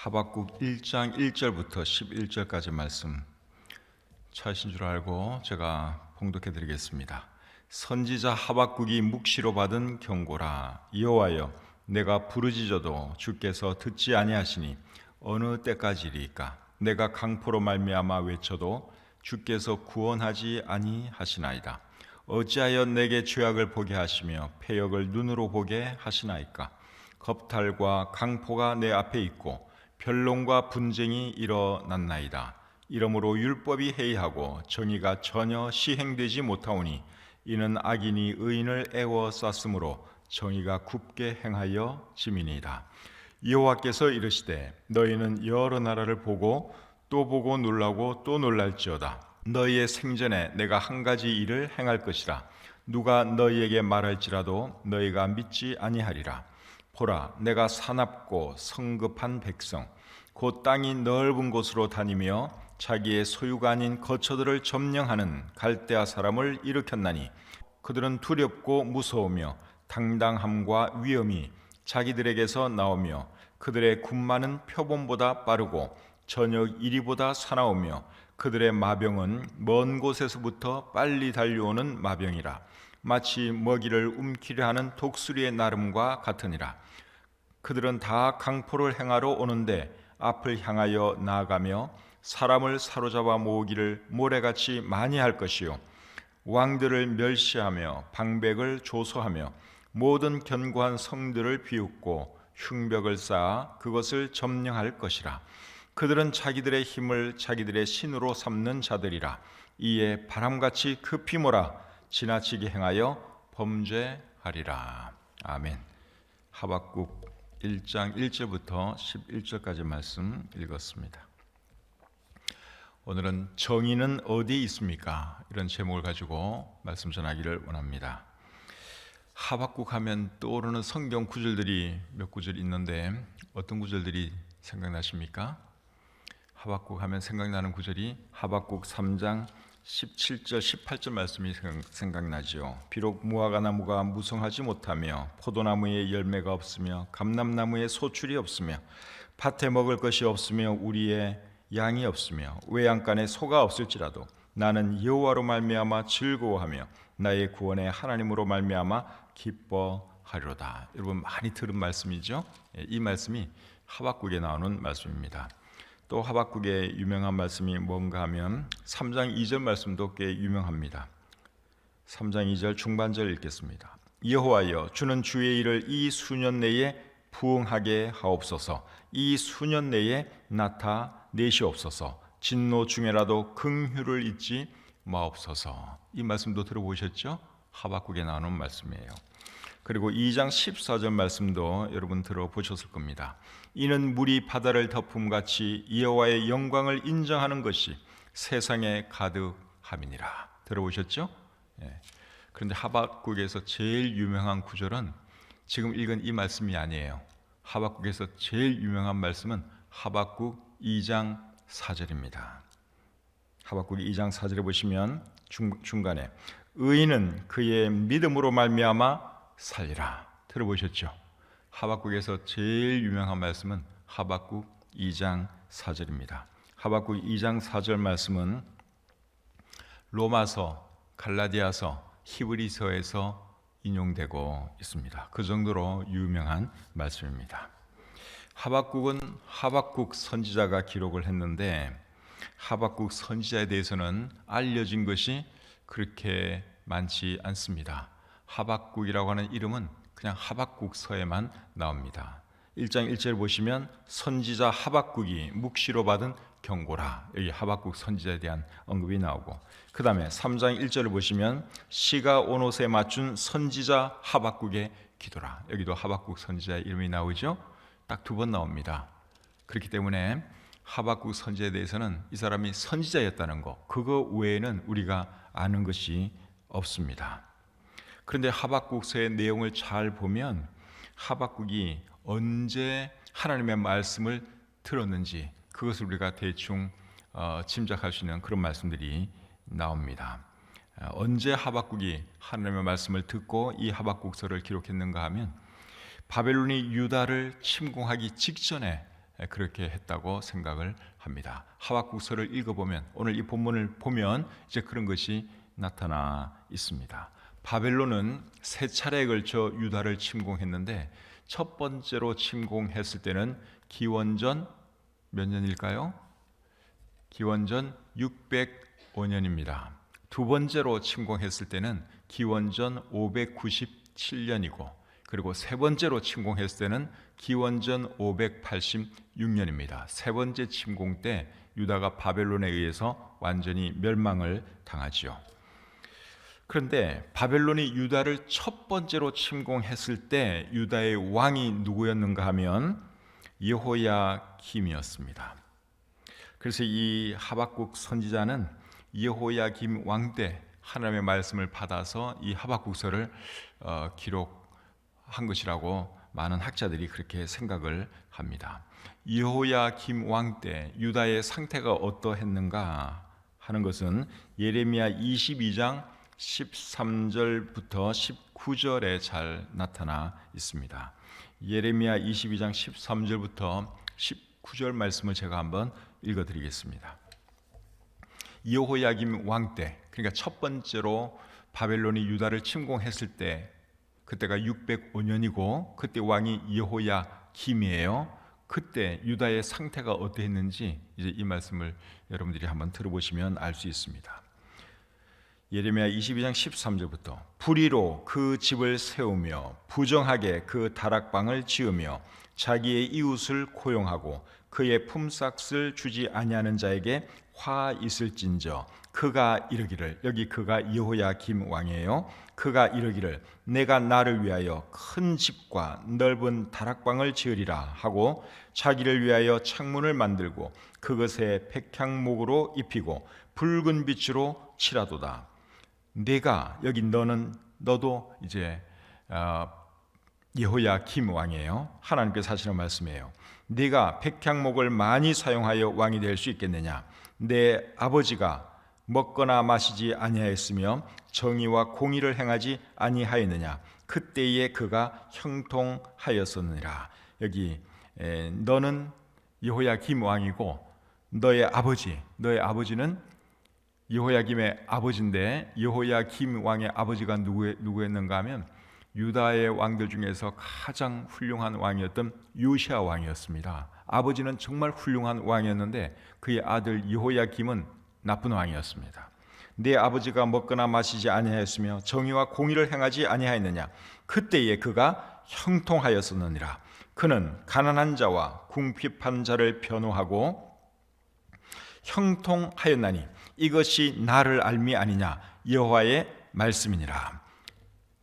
하박국 1장 1절부터 11절까지 말씀 찾으신 줄 알고 제가 봉독해 드리겠습니다. 선지자 하박국이 묵시로 받은 경고라. 여호와여, 내가 부르짖어도 주께서 듣지 아니하시니 어느 때까지리까? 내가 강포로 말미암아 외쳐도 주께서 구원하지 아니하시나이다. 어찌하여 내게 죄악을 보게 하시며 패역을 눈으로 보게 하시나이까? 겁탈과 강포가 내 앞에 있고 변론과 분쟁이 일어났나이다. 이러므로 율법이 해이하고 정의가 전혀 시행되지 못하오니 이는 악인이 의인을 애워쌌으므로 정의가 굽게 행하여 짐이니이다. 여호와께서 이르시되 너희는 여러 나라를 보고 또 보고 놀라고 또 놀랄지어다. 너희의 생전에 내가 한 가지 일을 행할 것이라. 누가 너희에게 말할지라도 너희가 믿지 아니하리라. 보라, 내가 사납고 성급한 백성 곧 땅이 넓은 곳으로 다니며 자기의 소유가 아닌 거처들을 점령하는 갈대아 사람을 일으켰나니 그들은 두렵고 무서우며 당당함과 위엄이 자기들에게서 나오며 그들의 군마는 표범보다 빠르고 저녁 이리보다 사나우며 그들의 마병은 먼 곳에서부터 빨리 달려오는 마병이라. 마치 먹이를 움키려 하는 독수리의 나름과 같으니라. 그들은 다 강포를 행하러 오는데 앞을 향하여 나아가며 사람을 사로잡아 모으기를 모래같이 많이 할 것이요 왕들을 멸시하며 방백을 조소하며 모든 견고한 성들을 비웃고 흉벽을 쌓아 그것을 점령할 것이라. 그들은 자기들의 힘을 자기들의 신으로 삼는 자들이라. 이에 바람같이 급히 몰아 지나치게 행하여 범죄하리라. 아멘. 하박국 1장 1절부터 11절까지 말씀 읽었습니다. 오늘은 정의는 어디에 있습니까? 이런 제목을 가지고 말씀 전하기를 원합니다. 하박국 하면 떠오르는 성경 구절들이 몇 구절 있는데 어떤 구절들이 생각나십니까? 하박국 하면 생각나는 구절이 하박국 3장 17절 18절 말씀이 생각나죠. 비록 무화과 나무가 무성하지 못하며 포도나무에 열매가 없으며 감람나무에 소출이 없으며 밭에 먹을 것이 없으며 우리의 양이 없으며 외양간에 소가 없을지라도 나는 여호와로 말미암아 즐거워하며 나의 구원의 하나님으로 말미암아 기뻐하리로다. 여러분 많이 들은 말씀이죠. 이 말씀이 하박국에 나오는 말씀입니다. 또 하박국의 유명한 말씀이 뭔가 하면 3장 2절 말씀도 꽤 유명합니다. 3장 2절 중반절 읽겠습니다. 여호와여, 주는 주의 일을 이 수년 내에 부응하게 하옵소서. 이 수년 내에 나타내시옵소서. 진노 중에라도 긍휼을 잊지 마옵소서. 이 말씀도 들어보셨죠? 하박국에 나오는 말씀이에요. 그리고 2장 14절 말씀도 여러분 들어보셨을 겁니다. 이는 물이 바다를 덮음같이 여호와의 영광을 인정하는 것이 세상에 가득함이니라. 들어보셨죠? 그런데 하박국에서 제일 유명한 구절은 지금 읽은 이 말씀이 아니에요. 하박국에서 제일 유명한 말씀은 하박국 2장 4절입니다. 하박국 2장 4절에 보시면 중간에 의인은 그의 믿음으로 말미암아 살리라. 들어보셨죠? 하박국에서 제일 유명한 말씀은 하박국 2장 4절입니다. 하박국 2장 4절 말씀은 로마서, 갈라디아서, 히브리서에서 인용되고 있습니다. 그 정도로 유명한 말씀입니다. 하박국은 하박국 선지자가 기록을 했는데 하박국 선지자에 대해서는 알려진 것이 그렇게 많지 않습니다. 하박국이라고 하는 이름은 그냥 하박국서에만 나옵니다. 1장 1절 보시면 선지자 하박국이 묵시로 받은 경고라. 여기 하박국 선지자에 대한 언급이 나오고 그 다음에 3장 1절을 보시면 시가 온 옷에 맞춘 선지자 하박국의 기도라. 여기도 하박국 선지자의 이름이 나오죠. 딱 2번 나옵니다. 그렇기 때문에 하박국 선지자에 대해서는 이 사람이 선지자였다는 거, 그거 외에는 우리가 아는 것이 없습니다. 그런데 하박국서의 내용을 잘 보면 하박국이 언제 하나님의 말씀을 들었는지 그것을 우리가 대충 짐작할 수 있는 그런 말씀들이 나옵니다. 언제 하박국이 하나님의 말씀을 듣고 이 하박국서를 기록했는가 하면 바벨론이 유다를 침공하기 직전에 그렇게 했다고 생각을 합니다. 하박국서를 읽어보면 오늘 이 본문을 보면 이제 그런 것이 나타나 있습니다. 바벨론은 세 차례에 걸쳐 유다를 침공했는데 첫 번째로 침공했을 때는 기원전 몇 년일까요? 기원전 605년입니다. 두 번째로 침공했을 때는 기원전 597년이고 그리고 세 번째로 침공했을 때는 기원전 586년입니다. 세 번째 침공 때 유다가 바벨론에 의해서 완전히 멸망을 당하지요. 그런데 바벨론이 유다를 첫 번째로 침공했을 때 유다의 왕이 누구였는가 하면 여호야김이었습니다. 그래서 이 하박국 선지자는 여호야김 왕 때 하나님의 말씀을 받아서 이 하박국서를 기록한 것이라고 많은 학자들이 그렇게 생각을 합니다. 여호야김 왕 때 유다의 상태가 어떠했는가 하는 것은 예레미야 22장 13절부터 19절에 잘 나타나 있습니다. 예레미야 22장 13절부터 19절 말씀을 제가 한번 읽어드리겠습니다. 여호야김 왕 때, 그러니까 첫 번째로 바벨론이 유다를 침공했을 때 그때가 605년이고 그때 왕이 여호야김이에요. 그때 유다의 상태가 어떠했는지 이제 이 말씀을 여러분들이 한번 들어보시면 알 수 있습니다. 예레미야 22장 13절부터 불의로 그 집을 세우며 부정하게 그 다락방을 지으며 자기의 이웃을 고용하고 그의 품삯을 주지 아니하는 자에게 화 있을진저 그가 이르기를, 여기 그가 여호야김 왕이에요. 그가 이르기를 내가 나를 위하여 큰 집과 넓은 다락방을 지으리라 하고 자기를 위하여 창문을 만들고 그것에 백향목으로 입히고 붉은 빛으로 칠하도다. 내가, 여기 너도 이제 여호야김 왕이에요. 하나님께서 하시는 말씀이에요. 네가 백향목을 많이 사용하여 왕이 될 수 있겠느냐? 내 아버지가 먹거나 마시지 아니하였으며 정의와 공의를 행하지 아니하였느냐? 그때에 그가 형통하였었느니라. 여기 너는 여호야김 왕이고 너의 아버지는 여호야김의 아버지인데 여호야김 왕의 아버지가 누구였는가 하면 유다의 왕들 중에서 가장 훌륭한 왕이었던 요시야 왕이었습니다. 아버지는 정말 훌륭한 왕이었는데 그의 아들 여호야김은 나쁜 왕이었습니다. 내 아버지가 먹거나 마시지 아니하였으며 정의와 공의를 행하지 아니하였느냐? 그때에 그가 형통하였었느니라. 그는 가난한 자와 궁핍한 자를 변호하고 형통하였나니 이것이 나를 알미 아니냐? 여호와의 말씀이니라.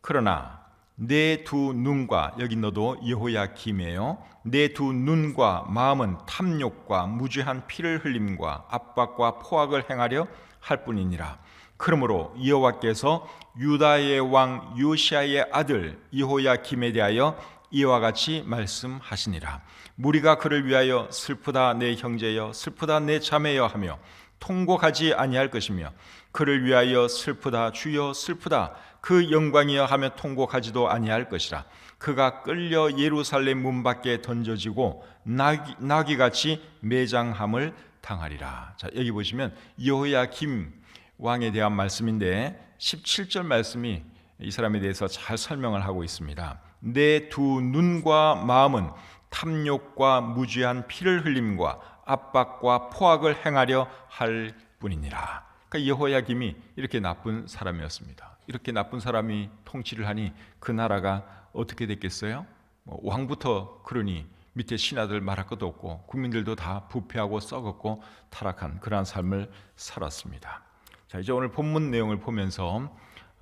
그러나 내 두 눈과, 여기 너도 여호야김이에요. 내 두 눈과 마음은 탐욕과 무죄한 피를 흘림과 압박과 포악을 행하려 할 뿐이니라. 그러므로 여호와께서 유다의 왕 요시야의 아들 여호야김에 대하여 이와 같이 말씀하시니라. 무리가 그를 위하여 슬프다 내 형제여, 슬프다 내 자매여 하며 통곡하지 아니할 것이며 그를 위하여 슬프다 주여 슬프다 그 영광이여 하며 통곡하지도 아니할 것이라. 그가 끌려 예루살렘 문 밖에 던져지고 나귀같이 매장함을 당하리라. 자, 여기 보시면 여호야김 왕에 대한 말씀인데 17절 말씀이 이 사람에 대해서 잘 설명을 하고 있습니다. 내 두 눈과 마음은 탐욕과 무죄한 피를 흘림과 압박과 포악을 행하려 할 뿐이니라. 그러니까 여호야김이 이렇게 나쁜 사람이었습니다. 이렇게 나쁜 사람이 통치를 하니 그 나라가 어떻게 됐겠어요? 왕부터 그러니 밑에 신하들 말할 것도 없고 국민들도 다 부패하고 썩었고 타락한 그러한 삶을 살았습니다. 자, 이제 오늘 본문 내용을 보면서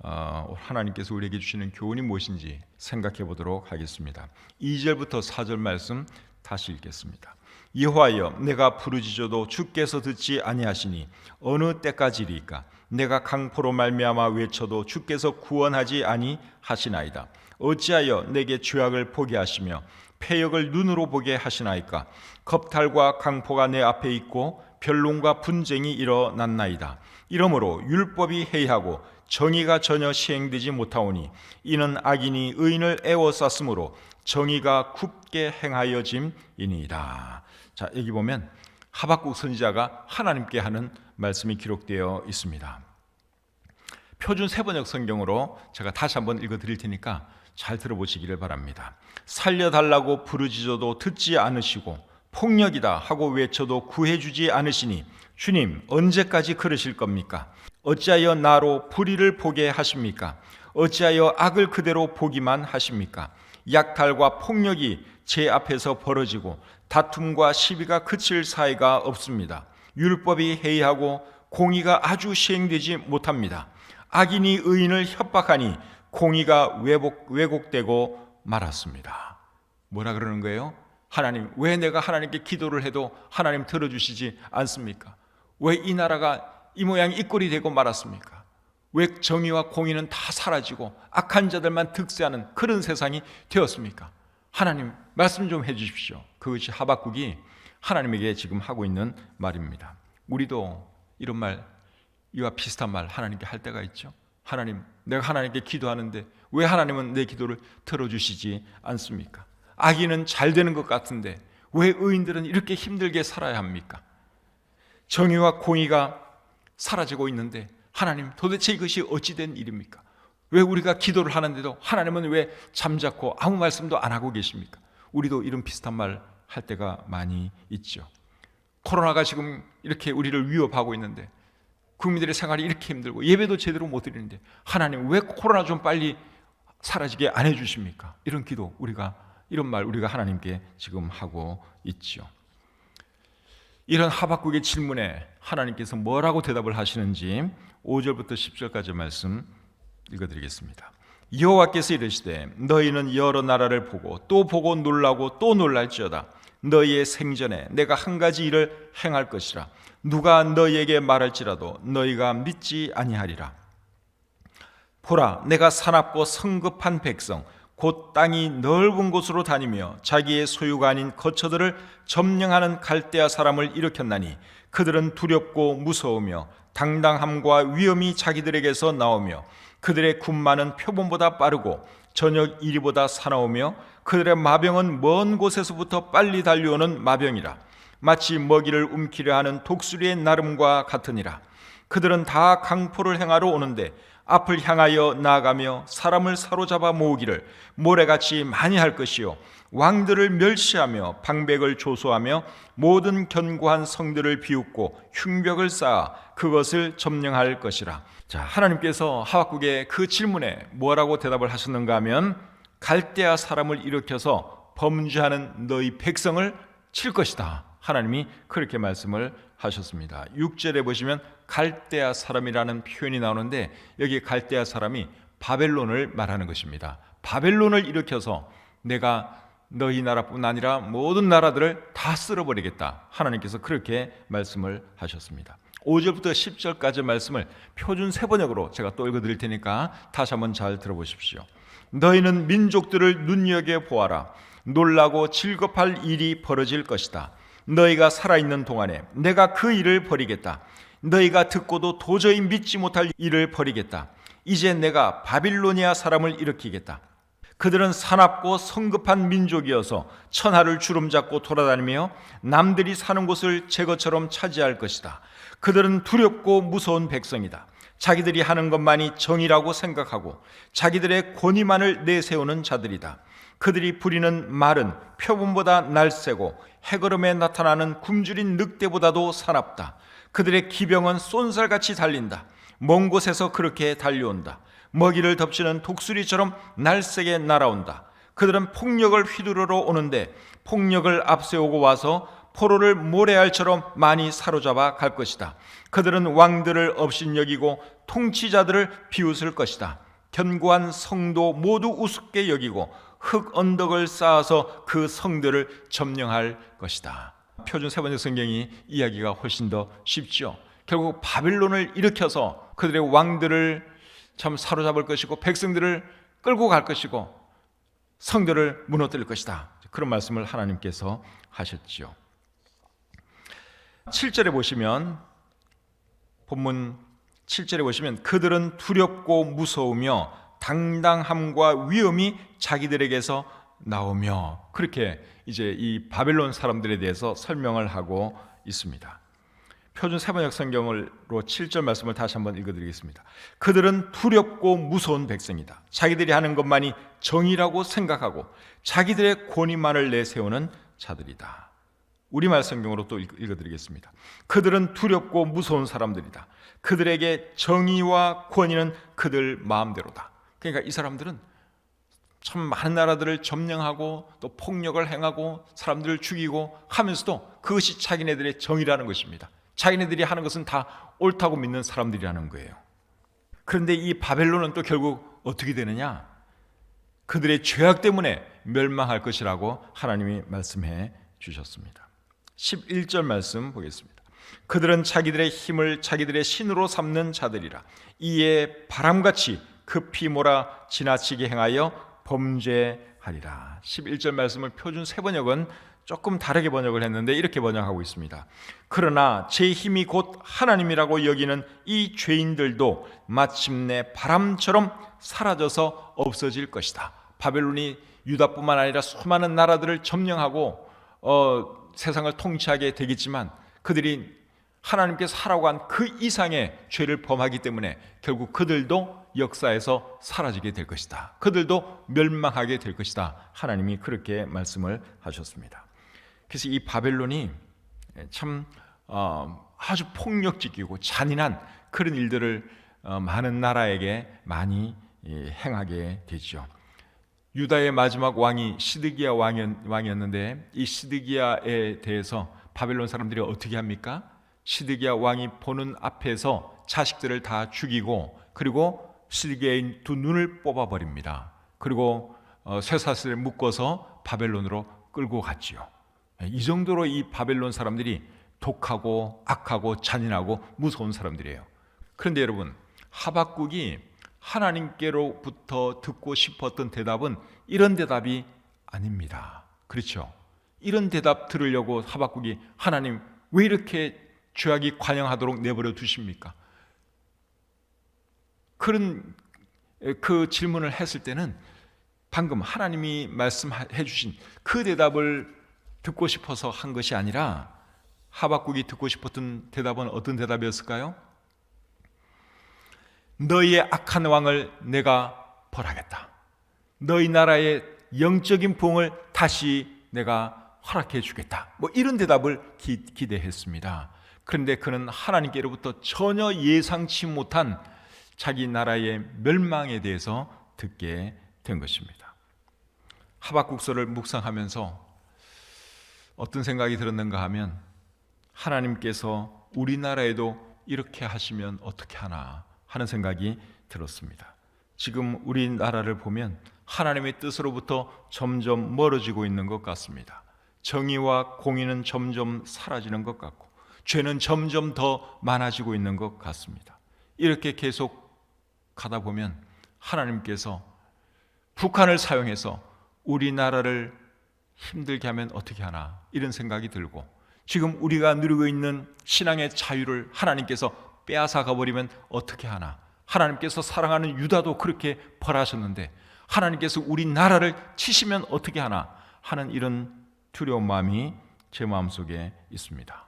하나님께서 우리에게 주시는 교훈이 무엇인지 생각해 보도록 하겠습니다. 2절부터 4절 말씀 다시 읽겠습니다. 여호와여, 내가 부르짖어도 주께서 듣지 아니하시니 어느 때까지리까? 내가 강포로 말미암아 외쳐도 주께서 구원하지 아니하시나이다. 어찌하여 내게 죄악을 보게 하시며 패역을 눈으로 보게 하시나이까? 겁탈과 강포가 내 앞에 있고 변론과 분쟁이 일어났나이다. 이러므로 율법이 해이하고 정의가 전혀 시행되지 못하오니 이는 악인이 의인을 애워쌌으므로 정의가 굳게 행하여짐이니이다. 자, 여기 보면 하박국 선지자가 하나님께 하는 말씀이 기록되어 있습니다. 표준 세번역 성경으로 제가 다시 한번 읽어드릴 테니까 잘 들어보시기를 바랍니다. 살려달라고 부르짖어도 듣지 않으시고 폭력이다 하고 외쳐도 구해주지 않으시니 주님 언제까지 그러실 겁니까? 어찌하여 나로 불의를 보게 하십니까? 어찌하여 악을 그대로 보기만 하십니까? 약탈과 폭력이 제 앞에서 벌어지고 다툼과 시비가 그칠 사이가 없습니다. 율법이 해이하고 공의가 아주 시행되지 못합니다. 악인이 의인을 협박하니 공의가 왜곡되고 말았습니다. 뭐라 그러는 거예요? 하나님, 왜 내가 하나님께 기도를 해도 하나님 들어주시지 않습니까? 왜 이 나라가 이 모양 이 꼴이 되고 말았습니까? 왜 정의와 공의는 다 사라지고 악한 자들만 득세하는 그런 세상이 되었습니까? 하나님, 말씀 좀 해주십시오. 그것이 하박국이 하나님에게 지금 하고 있는 말입니다. 우리도 이런 말, 이와 비슷한 말 하나님께 할 때가 있죠. 하나님, 내가 하나님께 기도하는데 왜 하나님은 내 기도를 들어주시지 않습니까? 악인은 잘 되는 것 같은데 왜 의인들은 이렇게 힘들게 살아야 합니까? 정의와 공의가 사라지고 있는데 하나님, 도대체 이것이 어찌된 일입니까? 왜 우리가 기도를 하는데도 하나님은 왜 잠자코 아무 말씀도 안 하고 계십니까? 우리도 이런 비슷한 말 할 때가 많이 있죠. 코로나가 지금 이렇게 우리를 위협하고 있는데 국민들의 생활이 이렇게 힘들고 예배도 제대로 못 드리는데 하나님 왜 코로나 좀 빨리 사라지게 안 해주십니까? 이런 기도, 이런 말 우리가 하나님께 지금 하고 있죠. 이런 하박국의 질문에 하나님께서 뭐라고 대답을 하시는지 5절부터 10절까지 말씀 읽어드리겠습니다. 여호와께서 이르시되 너희는 여러 나라를 보고 또 보고 놀라고 또 놀랄지어다. 너희의 생전에 내가 한 가지 일을 행할 것이라. 누가 너희에게 말할지라도 너희가 믿지 아니하리라. 보라, 내가 사납고 성급한 백성 곧 땅이 넓은 곳으로 다니며 자기의 소유가 아닌 거처들을 점령하는 갈대아 사람을 일으켰나니 그들은 두렵고 무서우며 당당함과 위엄이 자기들에게서 나오며 그들의 군마는 표범보다 빠르고 저녁 이리보다 사나우며 그들의 마병은 먼 곳에서부터 빨리 달려오는 마병이라. 마치 먹이를 움키려 하는 독수리의 나름과 같으니라. 그들은 다 강포를 행하러 오는데 앞을 향하여 나아가며 사람을 사로잡아 모으기를 모래같이 많이 할 것이요 왕들을 멸시하며 방백을 조소하며 모든 견고한 성들을 비웃고 흉벽을 쌓아 그것을 점령할 것이라. 자, 하나님께서 하박국의 그 질문에 뭐라고 대답을 하셨는가 하면 갈대아 사람을 일으켜서 범죄하는 너희 백성을 칠 것이다. 하나님이 그렇게 말씀을 하셨습니다. 6절에 보시면 갈대아 사람이라는 표현이 나오는데 여기 갈대아 사람이 바벨론을 말하는 것입니다. 바벨론을 일으켜서 내가 너희 나라뿐 아니라 모든 나라들을 다 쓸어버리겠다. 하나님께서 그렇게 말씀을 하셨습니다. 5절부터 10절까지 말씀을 표준 세번역으로 제가 또 읽어드릴 테니까 다시 한번 잘 들어보십시오. 너희는 민족들을 눈여겨보아라. 놀라고 질겁할 일이 벌어질 것이다. 너희가 살아있는 동안에 내가 그 일을 벌이겠다. 너희가 듣고도 도저히 믿지 못할 일을 벌이겠다. 이제 내가 바빌로니아 사람을 일으키겠다. 그들은 사납고 성급한 민족이어서 천하를 주름잡고 돌아다니며 남들이 사는 곳을 제 것처럼 차지할 것이다. 그들은 두렵고 무서운 백성이다. 자기들이 하는 것만이 정의라고 생각하고 자기들의 권위만을 내세우는 자들이다. 그들이 부리는 말은 표범보다 날쌔고 해걸음에 나타나는 굶주린 늑대보다도 사납다. 그들의 기병은 쏜살같이 달린다. 먼 곳에서 그렇게 달려온다. 먹이를 덮치는 독수리처럼 날쌔게 날아온다. 그들은 폭력을 휘두르러 오는데 폭력을 앞세우고 와서 포로를 모래알처럼 많이 사로잡아 갈 것이다. 그들은 왕들을 업신여기고 통치자들을 비웃을 것이다. 견고한 성도 모두 우습게 여기고 흙 언덕을 쌓아서 그 성들을 점령할 것이다. 표준 세번역 성경이 이야기가 훨씬 더 쉽죠. 결국 바빌론을 일으켜서 그들의 왕들을 참 사로잡을 것이고 백성들을 끌고 갈 것이고 성들을 무너뜨릴 것이다. 그런 말씀을 하나님께서 하셨죠. 7절에 보시면 본문 7절에 보시면 그들은 두렵고 무서우며 당당함과 위엄이 자기들에게서 나오며 그렇게 이제 이 바벨론 사람들에 대해서 설명을 하고 있습니다. 표준 세번역 성경으로 7절 말씀을 다시 한번 읽어드리겠습니다. 그들은 두렵고 무서운 백성이다. 자기들이 하는 것만이 정의라고 생각하고 자기들의 권위만을 내세우는 자들이다. 우리말 성경으로 또 읽어드리겠습니다. 그들은 두렵고 무서운 사람들이다. 그들에게 정의와 권위는 그들 마음대로다. 그러니까 이 사람들은 참 많은 나라들을 점령하고 또 폭력을 행하고 사람들을 죽이고 하면서도 그것이 자기네들의 정의라는 것입니다. 자기네들이 하는 것은 다 옳다고 믿는 사람들이라는 거예요. 그런데 이 바벨론은 또 결국 어떻게 되느냐? 그들의 죄악 때문에 멸망할 것이라고 하나님이 말씀해 주셨습니다. 11절 말씀 보겠습니다. 그들은 자기들의 힘을 자기들의 신으로 삼는 자들이라. 이에 바람같이 급히 몰아 지나치게 행하여 범죄하리라. 11절 말씀을 표준 세번역은 조금 다르게 번역을 했는데 이렇게 번역하고 있습니다. 그러나 제 힘이 곧 하나님이라고 여기는 이 죄인들도 마침내 바람처럼 사라져서 없어질 것이다. 바벨론이 유다뿐만 아니라 수많은 나라들을 점령하고 세상을 통치하게 되겠지만 그들이 하나님께서 하라고 한 그 이상의 죄를 범하기 때문에 결국 그들도 역사에서 사라지게 될 것이다. 그들도 멸망하게 될 것이다. 하나님이 그렇게 말씀을 하셨습니다. 그래서 이 바벨론이 참 아주 폭력적이고 잔인한 그런 일들을 많은 나라에게 많이 행하게 되죠. 유다의 마지막 왕이 시드기야 왕이었는데 이 시드기야에 대해서 바벨론 사람들이 어떻게 합니까? 시드기야 왕이 보는 앞에서 자식들을 다 죽이고 그리고 시드기야의 두 눈을 뽑아버립니다. 그리고 쇠사슬에 묶어서 바벨론으로 끌고 갔지요. 이 정도로 이 바벨론 사람들이 독하고 악하고 잔인하고 무서운 사람들이에요. 그런데 여러분, 하박국이 하나님께로부터 듣고 싶었던 대답은 이런 대답이 아닙니다. 그렇죠? 이런 대답 들으려고 하박국이 하나님 왜 이렇게 죄악이 관영하도록 내버려 두십니까? 그런 그 질문을 했을 때는 방금 하나님이 말씀해 주신 그 대답을 듣고 싶어서 한 것이 아니라 하박국이 듣고 싶었던 대답은 어떤 대답이었을까요? 너희의 악한 왕을 내가 벌하겠다. 너희 나라의 영적인 부흥을 다시 내가 허락해 주겠다. 뭐 이런 대답을 기대했습니다. 그런데 그는 하나님께로부터 전혀 예상치 못한 자기 나라의 멸망에 대해서 듣게 된 것입니다. 하박국서를 묵상하면서 어떤 생각이 들었는가 하면 하나님께서 우리나라에도 이렇게 하시면 어떻게 하나 하는 생각이 들었습니다. 지금 우리나라를 보면 하나님의 뜻으로부터 점점 멀어지고 있는 것 같습니다. 정의와 공의는 점점 사라지는 것 같고 죄는 점점 더 많아지고 있는 것 같습니다. 이렇게 계속 가다 보면 하나님께서 북한을 사용해서 우리나라를 힘들게 하면 어떻게 하나 이런 생각이 들고 지금 우리가 누리고 있는 신앙의 자유를 하나님께서 빼앗아 가버리면 어떻게 하나 하나님께서 사랑하는 유다도 그렇게 벌하셨는데 하나님께서 우리나라를 치시면 어떻게 하나 하는 이런 두려운 마음이 제 마음속에 있습니다.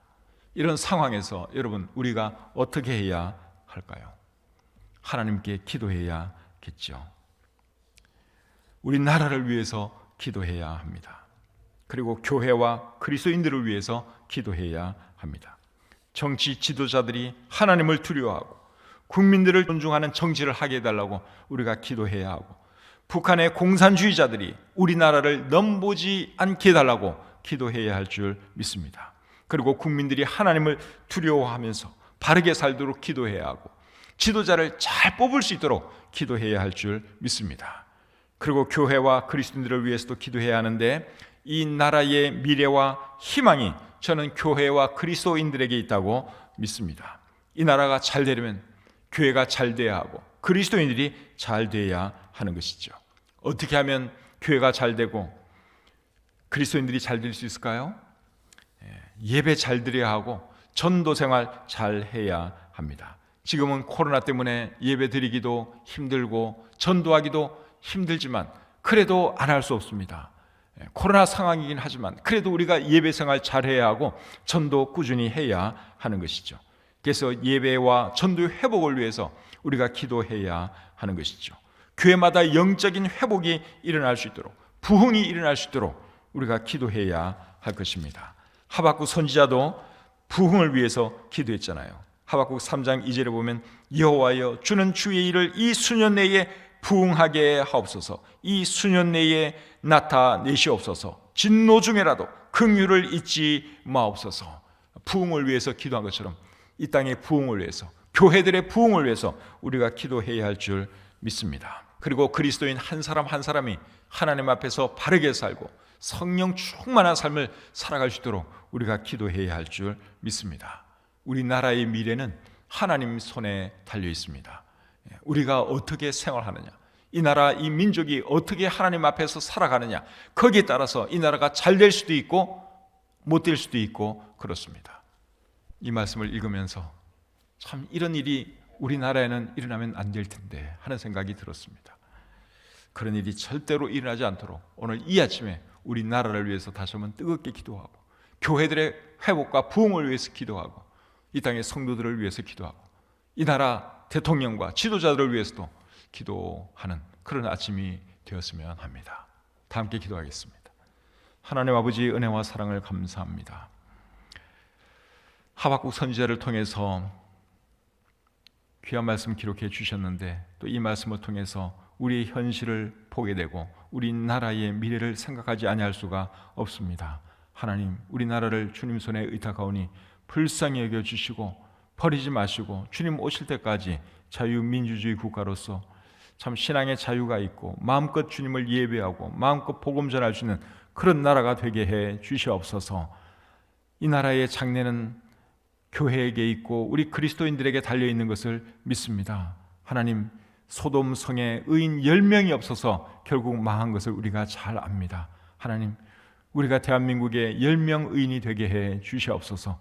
이런 상황에서 여러분 우리가 어떻게 해야 할까요? 하나님께 기도해야겠죠. 우리 나라를 위해서 기도해야 합니다. 그리고 교회와 그리스도인들을 위해서 기도해야 합니다. 정치 지도자들이 하나님을 두려워하고 국민들을 존중하는 정치를 하게 해달라고 우리가 기도해야 하고 북한의 공산주의자들이 우리나라를 넘보지 않게 해달라고 기도해야 할 줄 믿습니다. 그리고 국민들이 하나님을 두려워하면서 바르게 살도록 기도해야 하고 지도자를 잘 뽑을 수 있도록 기도해야 할 줄 믿습니다. 그리고 교회와 그리스도인들을 위해서도 기도해야 하는데 이 나라의 미래와 희망이 저는 교회와 그리스도인들에게 있다고 믿습니다. 이 나라가 잘 되려면 교회가 잘 돼야 하고 그리스도인들이 잘 돼야 하는 것이죠. 어떻게 하면 교회가 잘 되고 그리스도인들이 잘 될 수 있을까요? 예배 잘 드려야 하고 전도 생활 잘 해야 합니다. 지금은 코로나 때문에 예배 드리기도 힘들고 전도하기도 힘들지만 그래도 안 할 수 없습니다. 코로나 상황이긴 하지만 그래도 우리가 예배 생활 잘해야 하고 전도 꾸준히 해야 하는 것이죠. 그래서 예배와 전도의 회복을 위해서 우리가 기도해야 하는 것이죠. 교회마다 영적인 회복이 일어날 수 있도록, 부흥이 일어날 수 있도록 우리가 기도해야 할 것입니다. 하박국 선지자도 부흥을 위해서 기도했잖아요. 하박국 3장 2절에 보면 여호와여 주는 주의 일을 이 수년 내에 부흥하게 하옵소서. 이 수년 내에 나타내시옵소서. 진노 중에라도 긍휼을 잊지 마옵소서. 부흥을 위해서 기도한 것처럼 이 땅의 부흥을 위해서, 교회들의 부흥을 위해서 우리가 기도해야 할 줄 믿습니다. 그리고 그리스도인 한 사람 한 사람이 하나님 앞에서 바르게 살고 성령 충만한 삶을 살아갈 수 있도록 우리가 기도해야 할 줄 믿습니다. 우리나라의 미래는 하나님 손에 달려 있습니다. 우리가 어떻게 생활하느냐, 이 나라, 이 민족이 어떻게 하나님 앞에서 살아가느냐, 거기에 따라서 이 나라가 잘 될 수도 있고 못 될 수도 있고 그렇습니다. 이 말씀을 읽으면서 참 이런 일이 우리나라에는 일어나면 안 될 텐데 하는 생각이 들었습니다. 그런 일이 절대로 일어나지 않도록 오늘 이 아침에 우리나라를 위해서 다시 한번 뜨겁게 기도하고, 교회들의 회복과 부흥을 위해서 기도하고, 이 땅의 성도들을 위해서 기도하고, 이 나라 대통령과 지도자들을 위해서도 기도하는 그런 아침이 되었으면 합니다. 다 함께 기도하겠습니다. 하나님 아버지, 은혜와 사랑을 감사합니다. 하박국 선지자를 통해서 귀한 말씀 기록해 주셨는데 또 이 말씀을 통해서 우리의 현실을 보게 되고 우리 나라의 미래를 생각하지 아니할 수가 없습니다. 하나님, 우리나라를 주님 손에 의탁하오니 불쌍히 여겨주시고 버리지 마시고 주님 오실 때까지 자유민주주의 국가로서 참 신앙의 자유가 있고 마음껏 주님을 예배하고 마음껏 복음 전할 수 있는 그런 나라가 되게 해 주시옵소서. 이 나라의 장래는 교회에게 있고 우리 그리스도인들에게 달려있는 것을 믿습니다. 하나님, 소돔 성에 의인 10명이 없어서 결국 망한 것을 우리가 잘 압니다. 하나님, 우리가 대한민국에 10명 의인이 되게 해 주시옵소서.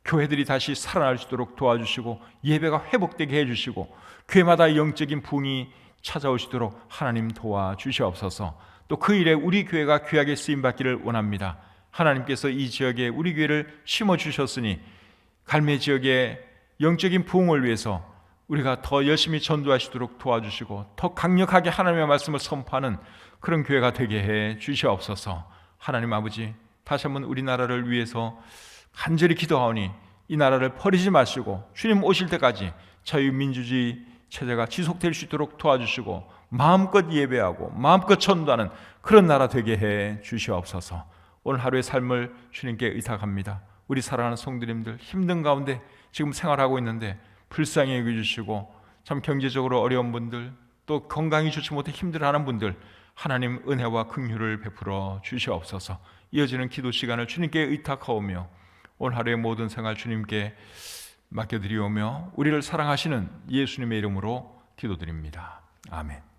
교회들이 다시 살아날 수 있도록 도와주시고 예배가 회복되게 해주시고 교회마다 영적인 부흥이 찾아오시도록 하나님 도와주시옵소서. 또 그 일에 우리 교회가 귀하게 쓰임받기를 원합니다. 하나님께서 이 지역에 우리 교회를 심어주셨으니 갈매 지역의 영적인 부흥을 위해서 우리가 더 열심히 전도하시도록 도와주시고 더 강력하게 하나님의 말씀을 선포하는 그런 교회가 되게 해 주시옵소서. 하나님 아버지, 다시 한번 우리나라를 위해서 간절히 기도하오니 이 나라를 버리지 마시고 주님 오실 때까지 자유민주주의 체제가 지속될 수 있도록 도와주시고 마음껏 예배하고 마음껏 전도하는 그런 나라 되게 해 주시옵소서. 오늘 하루의 삶을 주님께 의탁합니다. 우리 사랑하는 성도님들 힘든 가운데 지금 생활하고 있는데 불쌍히 여겨주시고 참 경제적으로 어려운 분들 또 건강이 좋지 못해 힘들어하는 분들 하나님 은혜와 긍휼을 베풀어 주시옵소서. 이어지는 기도 시간을 주님께 의탁하오며 오늘 하루의 모든 생활 주님께 맡겨드리오며 우리를 사랑하시는 예수님의 이름으로 기도드립니다. 아멘.